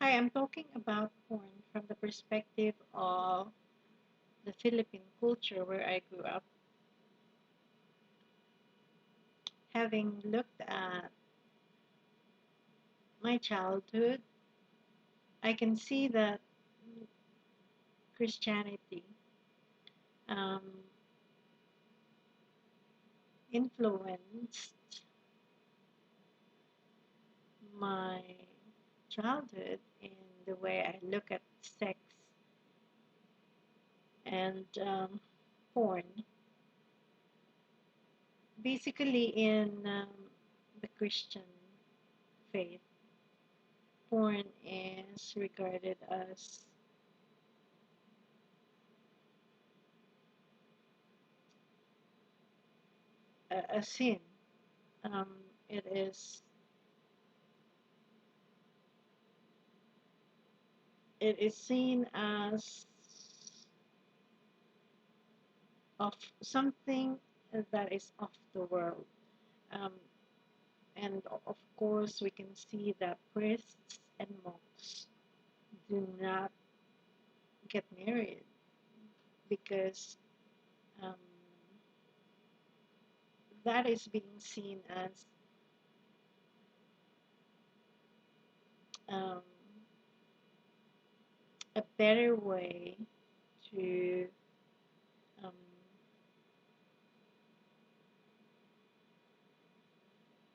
Hi, I'm talking about porn from the perspective of the Philippine culture where I grew up. Having looked at my childhood, I can see that Christianity um, influenced my childhood in the way I look at sex and porn. Basically, in the Christian faith, porn is regarded as a sin. Um, it is it is seen as of something that is of the world. Um, and of course, we can see that priests and monks do not get married because um, that is being seen as um, a better way to um,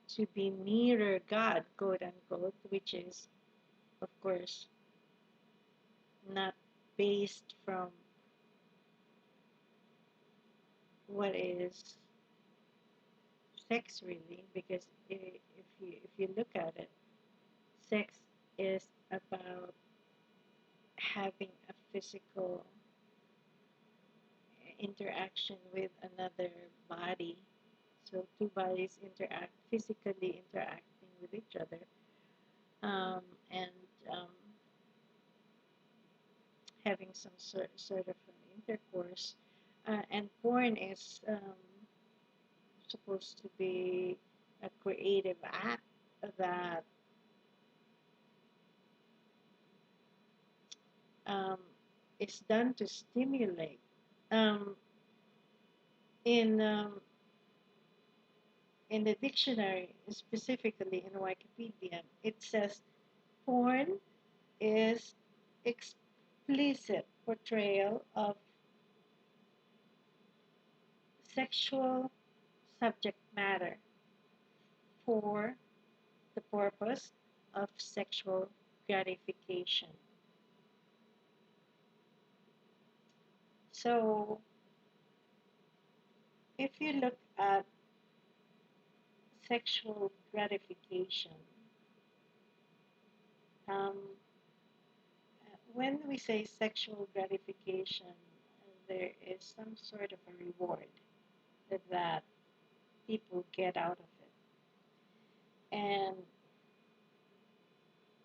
to be nearer God, quote unquote, which is, of course, not based from what is sex really, because if you look at it, sex is about having a physical interaction with another body. So two bodies interact physically interacting with each other, and um, having some sort of an intercourse. And porn is supposed to be a creative act that um, is done to stimulate. Um, in the dictionary, specifically in Wikipedia, it says porn is explicit portrayal of sexual subject matter for the purpose of sexual gratification. So, if you look at sexual gratification, um, when we say sexual gratification, there is some sort of a reward that people get out of it. And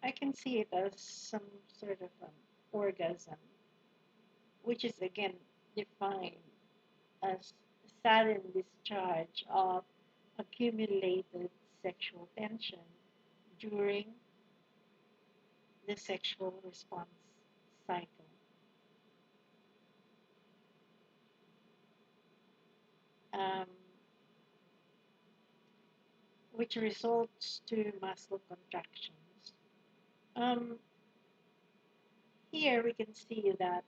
I can see it as some sort of an orgasm, which is again defined as sudden discharge of accumulated sexual tension during the sexual response cycle, um, which results to muscle contractions. Um, Here we can see that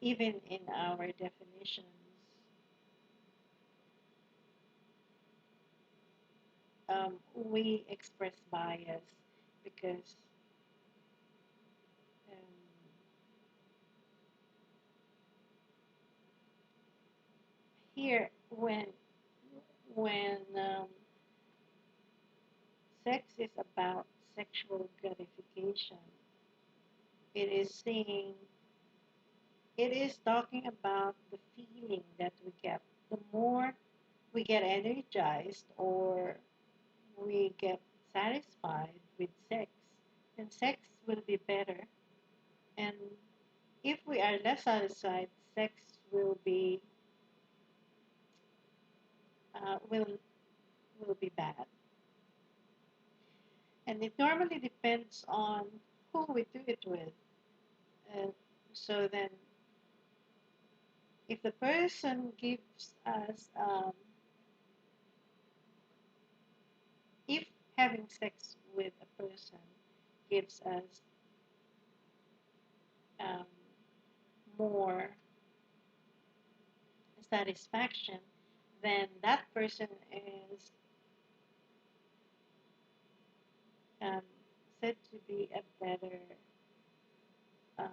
even in our definitions, we express bias because um, here when sex is about sexual gratification, it is saying it is talking about the feeling that we get. The more we get energized or we get satisfied with sex, then sex will be better. And if we are less satisfied, sex will be uh, will will be bad. And it normally depends on who we do it with. Uh, so then, if the person gives us, if having sex with a person gives us um, more satisfaction, then that person is um, said to be um,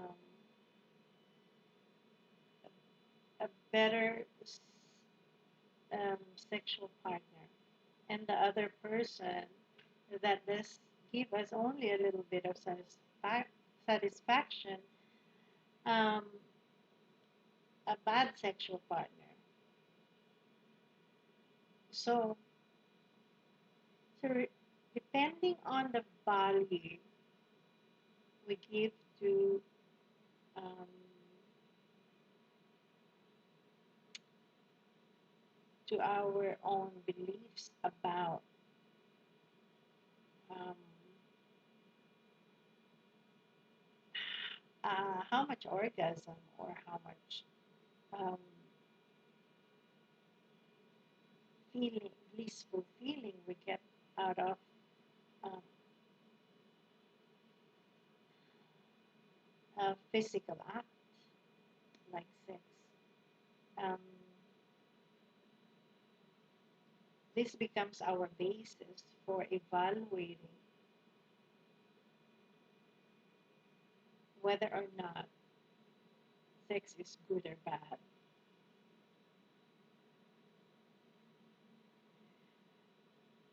a better sexual partner, and the other person that does give us only a little bit of satisfaction, um, a bad sexual partner. So, so depending on the value we give um, to our own beliefs about um, how much orgasm or how much um, feeling, blissful feeling we get out of um, a physical act like sex. Um, this becomes our basis for evaluating whether or not sex is good or bad.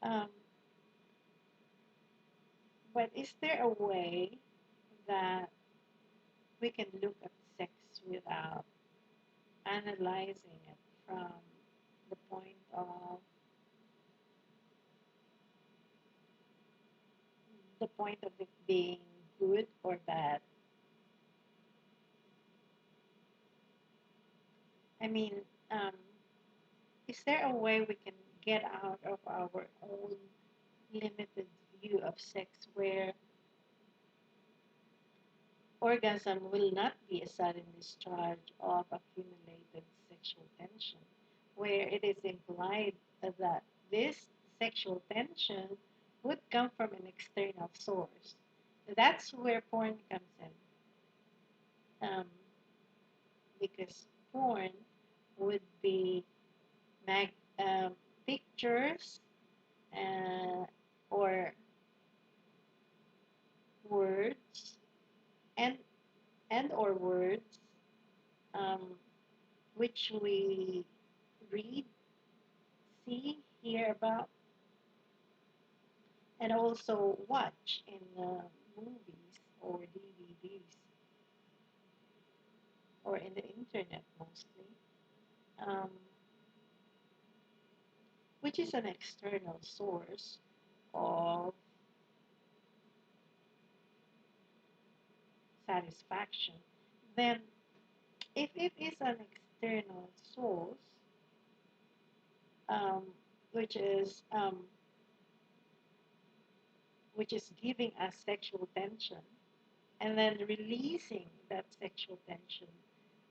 Um, but is there a way that we can look at sex without analyzing it from the point of it being good or bad? I mean, um, is there a way we can get out of our own limited view of sex where orgasm will not be a sudden discharge of accumulated sexual tension, where it is implied that this sexual tension would come from an external source? That's where porn comes in, because porn would be mag- um, pictures uh, or words and or words, um, which we read, see, hear about, and also watch in movies or DVDs or in the internet mostly, um, which is an external source of satisfaction. Then, if it is an external source, um, which is giving us sexual tension and then releasing that sexual tension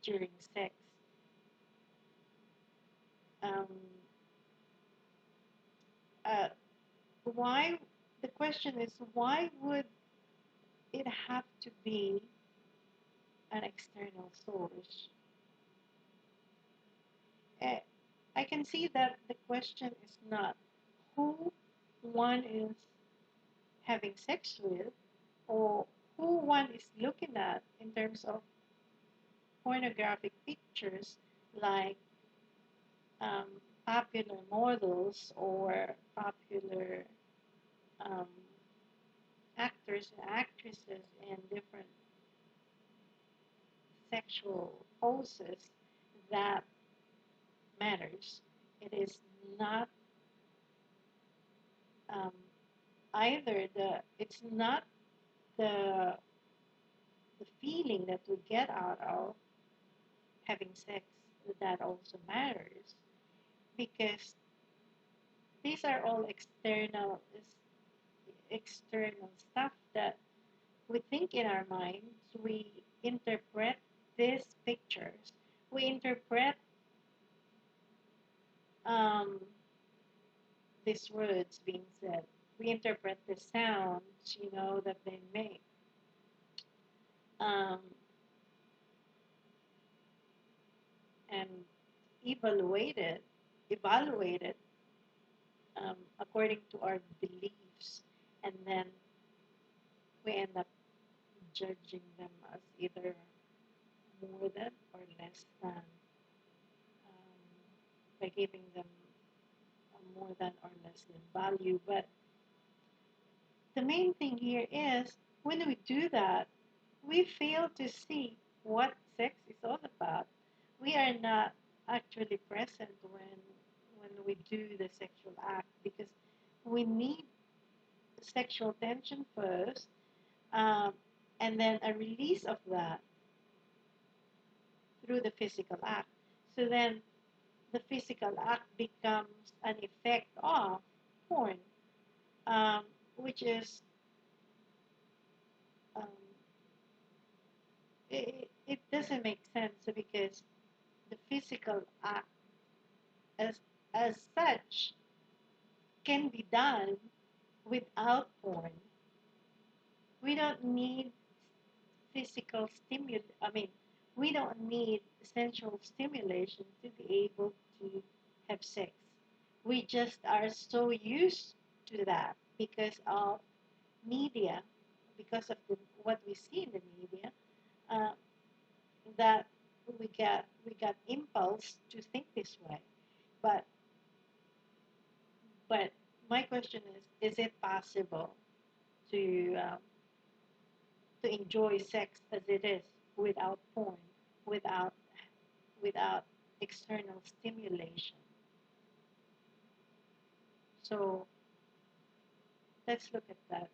during sex, um, uh, why the question is, why would it have to be an external source? uh, I can see that the question is not who one is having sex with or who one is looking at in terms of pornographic pictures like um, popular models or popular um, actors and actresses in different sexual poses that matters. It is not um, it's not the feeling that we get out of having sex that also matters, because these are all external stuff that we think in our minds, we interpret these pictures, we interpret um, these words being said, we interpret the sounds, that they make, um, and evaluate it, evaluate it according to our beliefs, and then we end up judging them as either more than or less than, by giving them a more than or less than value. But the main thing here is when we do that, we fail to see what sex is all about. We are not actually present when we do the sexual act because we need sexual tension first, um, and then a release of that through the physical act. So then the physical act becomes an effect of porn, um, which is um, it doesn't make sense because the physical act as as such can be done without porn. We don't need physical stimul. I mean, we don't need sensual stimulation to be able to have sex. We just are so used to that because of media, because of what we see in the media, uh, that we got impulse to think this way. But but my question is it possible to um, to enjoy sex as it is without porn, without without external stimulation? So let's look at that